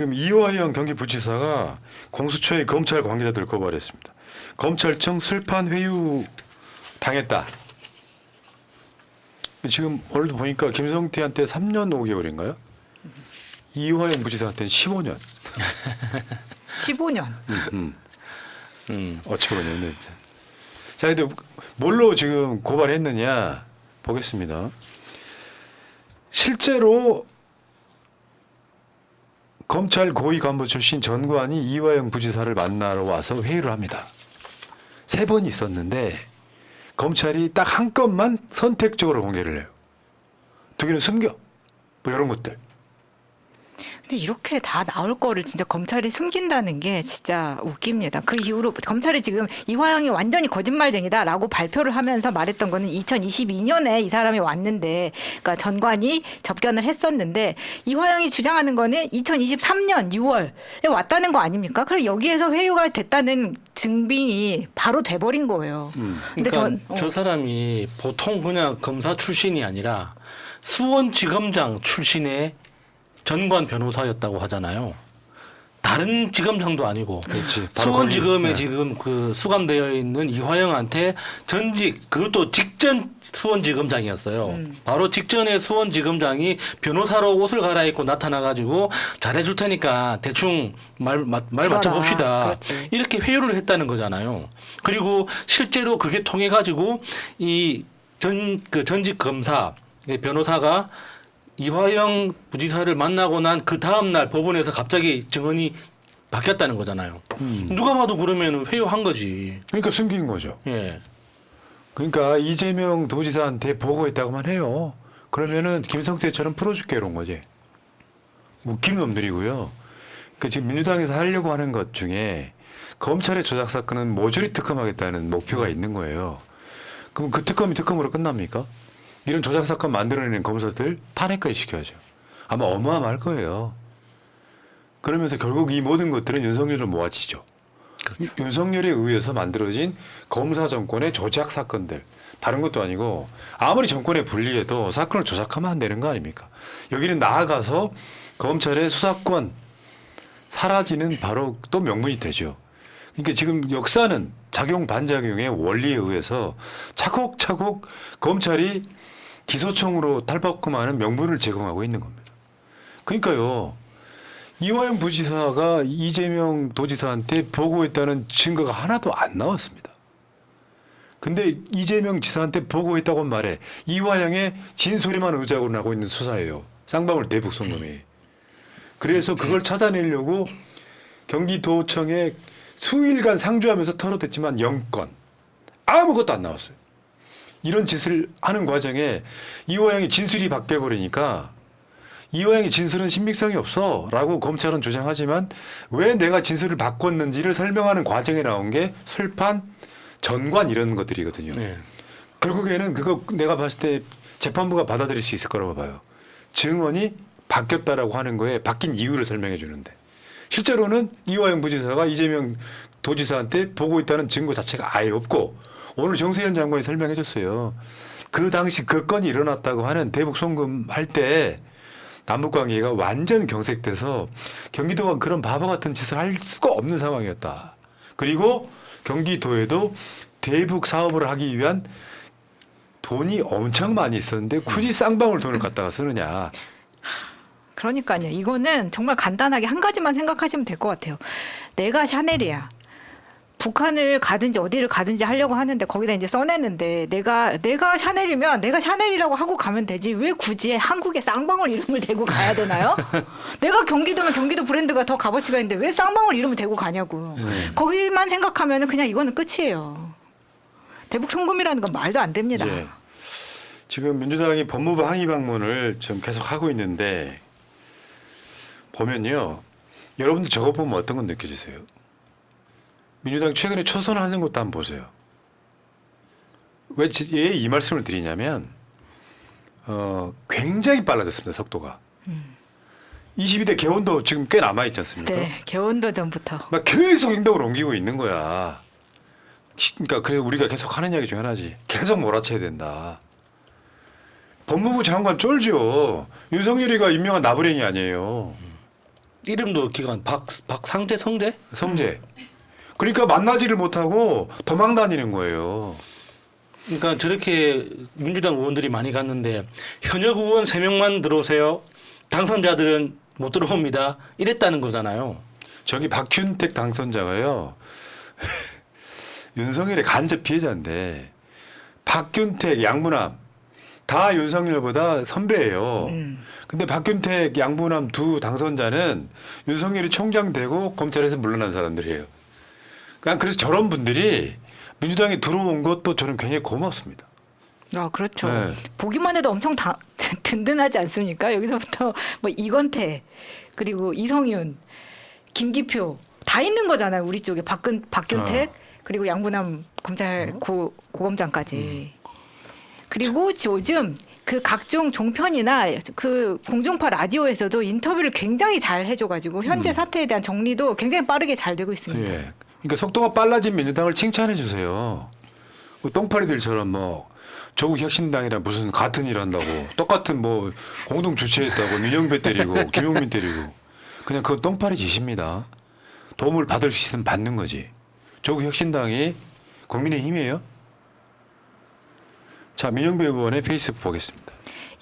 지금 이화영 경기부지사가 공수처의 검찰 관계자들을 고발했습니다. 검찰청 술판 회유 당했다. 지금 오늘도 보니까 김성태한테 3년 5개월인가요? 이화영 부지사한테는 15년. 15년. 어처구니없네 진짜. 자, 근데 뭘로 지금 고발했느냐 보겠습니다. 실제로 검찰 고위 간부 출신 전관이 이화영 부지사를 만나러 와서 회의를 합니다. 3번 있었는데 검찰이 딱 한 건만 선택적으로 공개를 해요. 2개는 숨겨. 뭐 이런 것들. 근데 이렇게 다 나올 거를 진짜 검찰이 숨긴다는 게 진짜 웃깁니다. 그 이후로 검찰이 지금 이화영이 완전히 거짓말쟁이다라고 발표를 하면서 말했던 거는 2022년에 이 사람이 왔는데, 그러니까 전관이 접견을 했었는데 이화영이 주장하는 거는 2023년 6월에 왔다는 거 아닙니까? 그럼 여기에서 회유가 됐다는 증빙이 바로 돼버린 거예요. 근데 그러니까 저 사람이 보통 그냥 검사 출신이 아니라 수원지검장 출신의 전관 변호사였다고 하잖아요. 다른 지검장도 아니고 그렇지. 수원지검에 네. 지금 그 수감되어 있는 이화영한테 전직 그것도 직전 수원지검장이었어요. 바로 직전에 수원지검장이 변호사로 옷을 갈아입고 나타나가지고 잘해줄 테니까 대충 말 맞춰봅시다. 그렇지. 이렇게 회유를 했다는 거잖아요. 그리고 실제로 그게 통해 가지고 이 전직 검사 변호사가 이화영 부지사를 만나고 난 그 다음 날 법원에서 갑자기 증언이 바뀌었다는 거잖아요. 누가 봐도 그러면 회유한 거지. 그러니까 숨긴 거죠. 예. 그러니까 이재명 도지사한테 보고했다고만 해요. 그러면은 김성태처럼 풀어줄게 이런 거지. 웃긴 놈들이고요. 그러니까 지금 민주당에서 하려고 하는 것 중에 검찰의 조작 사건은 모조리 특검하겠다는 목표가 있는 거예요. 그럼 그 특검이 특검으로 끝납니까? 이런 조작 사건 만들어내는 검사들 탄핵까지 시켜야죠. 아마 어마어마할 거예요. 그러면서 결국 이 모든 것들은 윤석열을 모아치죠. 그렇죠. 윤석열에 의해서 만들어진 검사 정권의 조작 사건들. 다른 것도 아니고 아무리 정권에 불리해도 사건을 조작하면 안 되는 거 아닙니까? 여기는 나아가서 검찰의 수사권 사라지는 바로 또 명분이 되죠. 그러니까 지금 역사는 작용 반작용의 원리에 의해서 차곡차곡 검찰이 기소청으로 탈바꿈하는 명분을 제공하고 있는 겁니다. 그러니까요. 이화영 부지사가 이재명 도지사한테 보고했다는 증거가 하나도 안 나왔습니다. 근데 이재명 지사한테 보고했다고 말해. 이화영의 진술에만 의존하고 나고 있는 수사예요. 쌍방울 대북 송금이. 그래서 그걸 찾아내려고 경기도청에 수일간 상주하면서 털어댔지만 0건. 아무것도 안 나왔어요. 이런 짓을 하는 과정에 이화영이 진술이 바뀌어버리니까 이화영의 진술은 신빙성이 없어 라고 검찰은 주장하지만 왜 내가 진술을 바꿨는지를 설명하는 과정에 나온 게 술판, 전관 이런 것들이거든요. 네. 결국에는 그거 내가 봤을 때 재판부가 받아들일 수 있을 거라고 봐요. 증언이 바뀌었다라고 하는 거에 바뀐 이유를 설명해 주는데 실제로는 이화영 부지사가 이재명 도지사한테 보고 있다는 증거 자체가 아예 없고 오늘 정세현 장관이 설명해 줬어요. 그 당시 그 건이 일어났다고 하는 대북 송금 할 때 남북관계가 완전 경색돼서 경기도가 그런 바보 같은 짓을 할 수가 없는 상황이었다. 그리고 경기도에도 대북 사업을 하기 위한 돈이 엄청 많이 있었는데 굳이 쌍방울 돈을 갖다가 쓰느냐. 그러니까요. 이거는 정말 간단하게 한 가지만 생각하시면 될 것 같아요. 내가 샤넬이야. 북한을 가든지 어디를 가든지 하려고 하는데 거기다 이제 써내는데 내가 샤넬이면 내가 샤넬이라고 하고 가면 되지 왜 굳이 한국에 쌍방울 이름을 대고 가야 되나요? 내가 경기도면 경기도 브랜드가 더 값어치가 있는데 왜 쌍방울 이름을 대고 가냐고요. 거기만 생각하면 그냥 이거는 끝이에요. 대북 송금이라는 건 말도 안 됩니다. 예. 지금 민주당이 법무부 항의 방문을 좀 계속 하고 있는데 보면요. 여러분들 저거 보면 어떤 건 느껴지세요? 민주당 최근에 초선하는 것도 한번 보세요. 왜 이 말씀을 드리냐면 굉장히 빨라졌습니다. 속도가. 22대 개헌도 지금 꽤 남아있지 않습니까? 네. 개헌도 전부터. 막 계속 행동을 옮기고 있는 거야. 그러니까 그래 우리가 계속 하는 이야기 중 하나지. 계속 몰아쳐야 된다. 법무부 장관 쫄죠. 윤석열이가 임명한 나부랭이 아니에요. 이름도 기관 박상재 성재? 성재. 그러니까 만나지를 못하고 도망 다니는 거예요. 그러니까 저렇게 민주당 의원들이 많이 갔는데 현역 의원 3명만 들어오세요. 당선자들은 못 들어옵니다. 이랬다는 거잖아요. 저기 박균택 당선자가요. 윤석열의 간접 피해자인데 박균택, 양문남 다 윤석열보다 선배예요. 근데 박균택, 양문남 두 당선자는 윤석열이 총장 되고 검찰에서 물러난 사람들이에요. 그래서 저런 분들이 민주당에 들어온 것도 저는 굉장히 고맙습니다. 그렇죠. 네. 보기만 해도 엄청 든든하지 않습니까? 여기서부터 뭐 이건태 그리고 이성윤, 김기표 다 있는 거잖아요. 우리 쪽에 박균택 그리고 양분남 검찰 고검장까지. 그리고 요즘 그 각종 종편이나 그 공중파 라디오에서도 인터뷰를 굉장히 잘 해줘가지고 현재 사태에 대한 정리도 굉장히 빠르게 잘 되고 있습니다. 예. 그러니까 속도가 빨라진 민주당을 칭찬해 주세요. 똥파리들처럼 뭐 조국 혁신당이랑 무슨 같은 일 한다고 똑같은 뭐 공동 주최했다고 민영배 때리고 김용민 때리고 그냥 그건 똥파리 짓입니다. 도움을 받을 수 있으면 받는 거지. 조국 혁신당이 국민의힘이에요? 자, 민영배 의원의 페이스북 보겠습니다.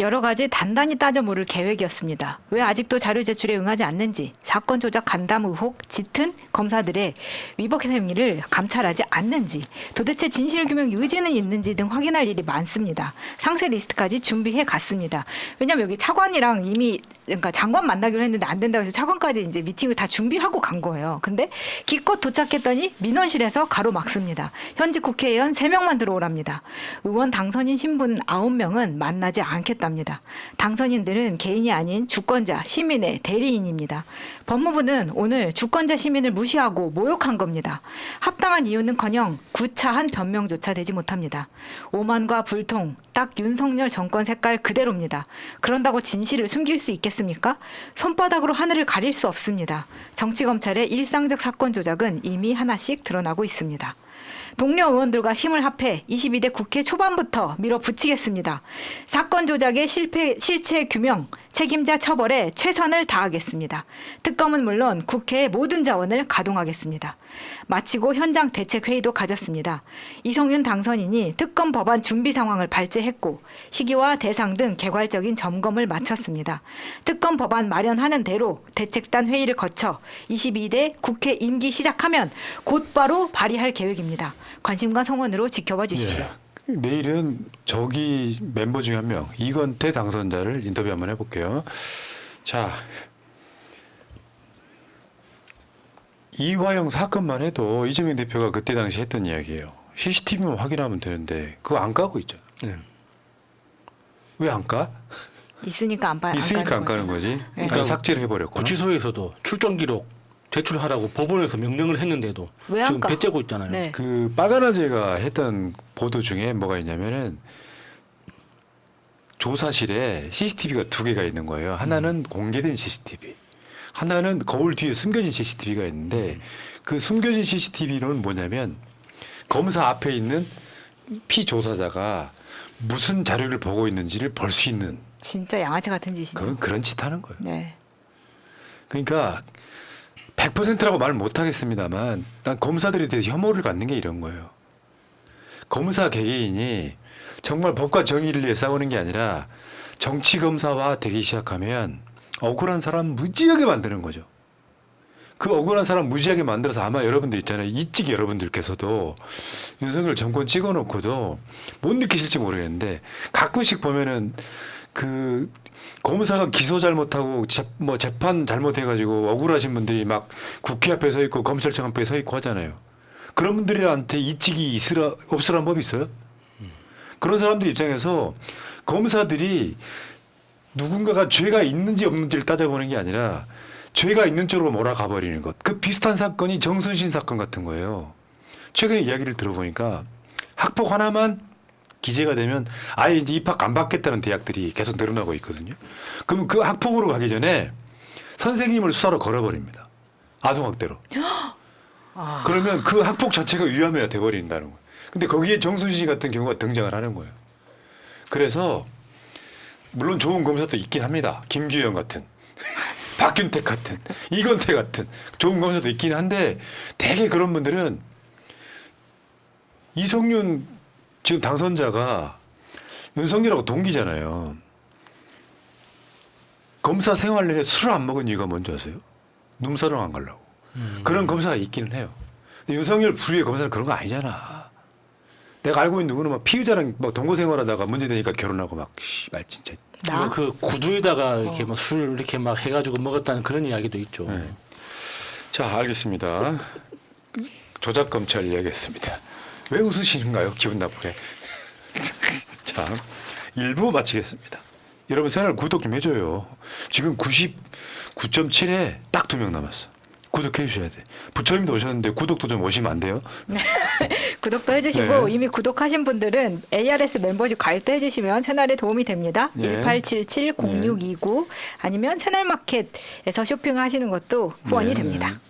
여러 가지 단단히 따져 물을 계획이었습니다. 왜 아직도 자료 제출에 응하지 않는지, 사건 조작 간담 의혹 짙은 검사들의 위법 행위를 감찰하지 않는지, 도대체 진실규명 의지는 있는지 등 확인할 일이 많습니다. 상세 리스트까지 준비해 갔습니다. 왜냐하면 여기 차관이랑 이미 그러니까 장관 만나기로 했는데 안 된다고 해서 차관까지 이제 미팅을 다 준비하고 간 거예요. 근데 기껏 도착했더니 민원실에서 가로막습니다. 현직 국회의원 3명만 들어오랍니다. 의원 당선인 신분 9명은 만나지 않겠답니다. 당선인들은 개인이 아닌 주권자, 시민의 대리인입니다. 법무부는 오늘 주권자 시민을 무시하고 모욕한 겁니다. 합당한 이유는커녕 구차한 변명조차 되지 못합니다. 오만과 불통, 딱 윤석열 정권 색깔 그대로입니다. 그런다고 진실을 숨길 수 있겠습니까? 손바닥으로 하늘을 가릴 수 없습니다. 정치검찰의 일상적 사건 조작은 이미 하나씩 드러나고 있습니다. 동료 의원들과 힘을 합해 22대 국회 초반부터 밀어붙이겠습니다. 사건 조작의 실체 규명, 책임자 처벌에 최선을 다하겠습니다. 특검은 물론 국회의 모든 자원을 가동하겠습니다. 마치고 현장 대책 회의도 가졌습니다. 이성윤 당선인이 특검 법안 준비 상황을 발제했고 시기와 대상 등 개괄적인 점검을 마쳤습니다. 특검 법안 마련하는 대로 대책단 회의를 거쳐 22대 국회 임기 시작하면 곧바로 발의할 계획입니다. 관심과 성원으로 지켜봐 주십시오. 예. 내일은 저기 멤버 중에 한 명, 이건태 당선자를 인터뷰 한번 해볼게요. 자, 이화영 사건만 해도 이재명 대표가 그때 당시 했던 이야기예요. CCTV만 확인하면 되는데 그거 안 까고 있잖아. 네. 왜 안 까? 있으니까 있으니까 안 까는 거지. 네. 아니, 삭제를 해버렸구나. 구치소에서도 출정 기록 제출하라고 법원에서 명령을 했는데도 왜 안 지금 까? 배째고 있잖아요. 네. 그 빨간아재가 했던 보도 중에 뭐가 있냐면은 조사실에 CCTV가 2개가 있는 거예요. 하나는 공개된 CCTV, 하나는 거울 뒤에 숨겨진 CCTV가 있는데 그 숨겨진 CCTV는 뭐냐면 검사 앞에 있는 피조사자가 무슨 자료를 보고 있는지를 볼 수 있는 진짜 양아치 같은 짓이죠. 그런 짓 하는 거예요. 네. 그러니까 100%라고 말 못하겠습니다만 난 검사들에 대해서 혐오를 갖는 게 이런 거예요. 검사 개개인이 정말 법과 정의를 위해 싸우는 게 아니라 정치검사와 되기 시작하면 억울한 사람 무지하게 만드는 거죠. 그 억울한 사람 무지하게 만들어서 아마 여러분들 있잖아요. 이찍 여러분들께서도 윤석열 정권 찍어놓고도 못 느끼실지 모르겠는데 가끔씩 보면은 그 검사가 기소 잘못하고 뭐 재판 잘못해가지고 억울하신 분들이 막 국회 앞에 서 있고 검찰청 앞에 서 있고 하잖아요. 그런 분들한테 이직이 없으란 법이 있어요? 그런 사람들 입장에서 검사들이 누군가가 죄가 있는지 없는지를 따져보는 게 아니라 죄가 있는 쪽으로 몰아가 버리는 것. 그 비슷한 사건이 정순신 사건 같은 거예요. 최근에 이야기를 들어보니까 학폭 하나만 기재가 되면 아예 이제 입학 안 받겠다는 대학들이 계속 늘어나고 있거든요. 그러면 그 학폭으로 가기 전에 선생님을 수사로 걸어버립니다. 아동학대로. 그러면 그 학폭 자체가 위험해야 돼버린다는 거예요. 근데 거기에 정순신 같은 경우가 등장을 하는 거예요. 그래서 물론 좋은 검사도 있긴 합니다. 김규영 같은. 박균택 같은 이건태 같은 좋은 검사도 있긴 한데 대개 그런 분들은 이성윤 지금 당선자가 윤석열하고 동기잖아요. 검사 생활 내내 술을 안 먹은 이유가 뭔지 아세요? 눈사람 안 가려고. 그런 검사가 있기는 해요. 근데 윤석열 부류의 검사는 그런 거 아니잖아. 내가 알고 있는 누구는 막 피의자랑 막 동거 생활하다가 문제되니까 결혼하고 막 씨발 진짜. 나? 그 구두에다가 이렇게 막 술 이렇게 막 해가지고 먹었다는 그런 이야기도 있죠. 네. 자, 알겠습니다. 조작 검찰 이야기했습니다. 왜 웃으시는가요? 기분 나쁘게. 자, 1부 마치겠습니다. 여러분 채널 구독 좀 해줘요. 지금 99.7에 딱 2명 남았어. 구독해 주셔야 돼. 부처님도 오셨는데 구독도 좀 오시면 안 돼요? 구독도 해주시고 네. 이미 구독하신 분들은 ARS 멤버십 가입도 해주시면 채널에 도움이 됩니다. 네. 1877-0629 아니면 채널마켓에서 쇼핑하시는 것도 후원이 네. 됩니다.